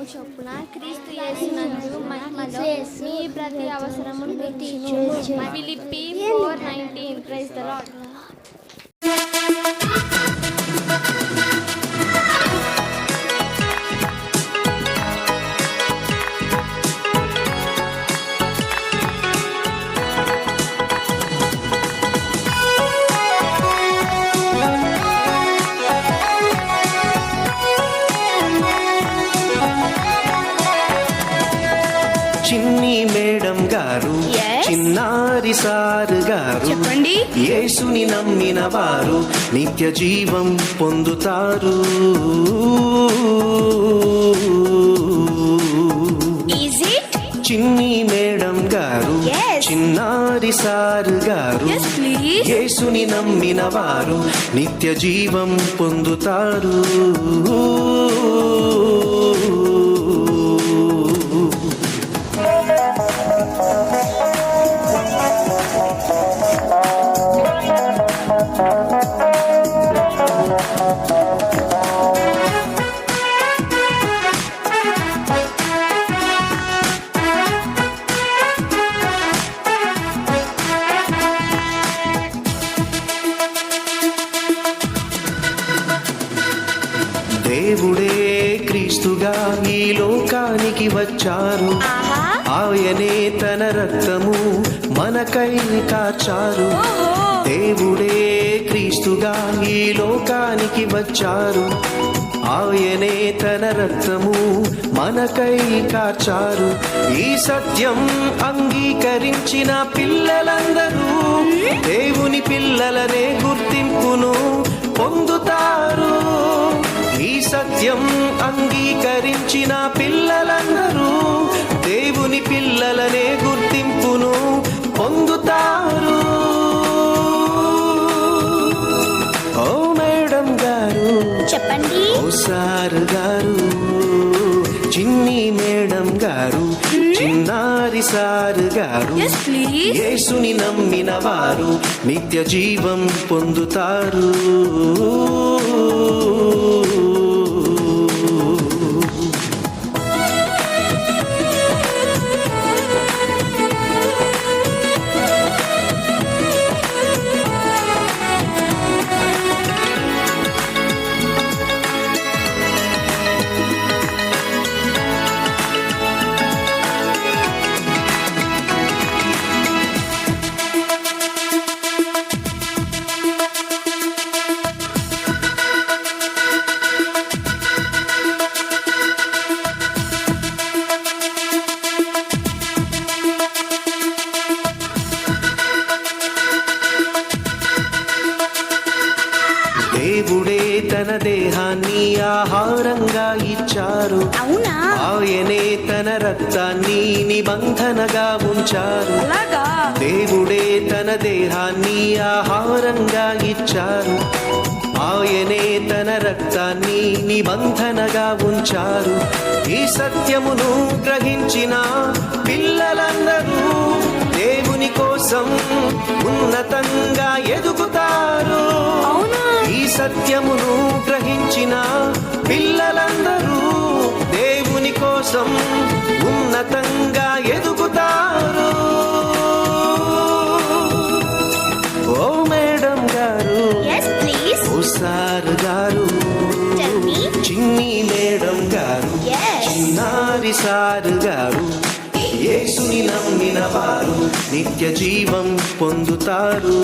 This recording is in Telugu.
వాగ్దానము చొప్పున క్రీస్తు యేసునందు మహిమలో మీ ప్రతి అవసరమును తీర్చును. ఫిలిప్పీ 4:19. Praise the Lord. చిన్ని మేడం గారు, చిన్నారి సారు గారు, చెప్పండి. యేసుని నమ్మిన వారు నిత్య జీవం పొందుతారు. చిన్ని మేడం గారు, చిన్నారి సారు గారు, యేసుని నమ్మిన వారు నిత్య జీవం పొందుతారు. దేవుడే క్రీస్తుగా ఈ లోకానికి వచ్చారు. ఆయనే తన రక్తము మనకై కార్చారు. దేవుడే క్రీస్తుగా ఈ లోకానికి వచ్చారు. ఆయనే తన రక్తము మనకై కార్చారు. ఈ సత్యం అంగీకరించిన పిల్లలందరూ దేవుని పిల్లలనే గుర్తింపును పొందుతారు. ఈ సత్యం అంగీకరించిన పిల్లలందరూ దేవుని పిల్లలనే గుర్తింపును పొందుతారు. ఓ మేడం గారు, చెప్పండి. ఓ సారు గారు, చిన్ని మేడం గారు, చిన్నారి సారు గారు, యేసుని నమ్మిన వారు నిత్య జీవం పొందుతారు. దేవుడే తన దేహాన్ని ఆహారంగా ఇచ్చారు. ఆయనే తన రక్తాన్ని నిబంధనగా ఉంచారు. దేవుడే తన దేహాన్ని ఆహారంగా ఇచ్చారు. ఆయనే తన రక్తాన్ని నిబంధనగా ఉంచారు. ఈ సత్యమును గ్రహించిన పిల్లలందరూ దేవుని కోసం ఉన్నతంగా ఎదుగుతారు. ఈ సత్యమును గ్రహించిన పిల్లలందరూ దేవుని కోసం ఉన్నతంగా ఎదుగుతారు. ఓ మేడం గారు, ఓ సారు గారు, చిన్ని మేడం గారు, చిన్నారి సారు గారు, యేసుని నమ్మిన వారు నిత్య జీవం పొందుతారు.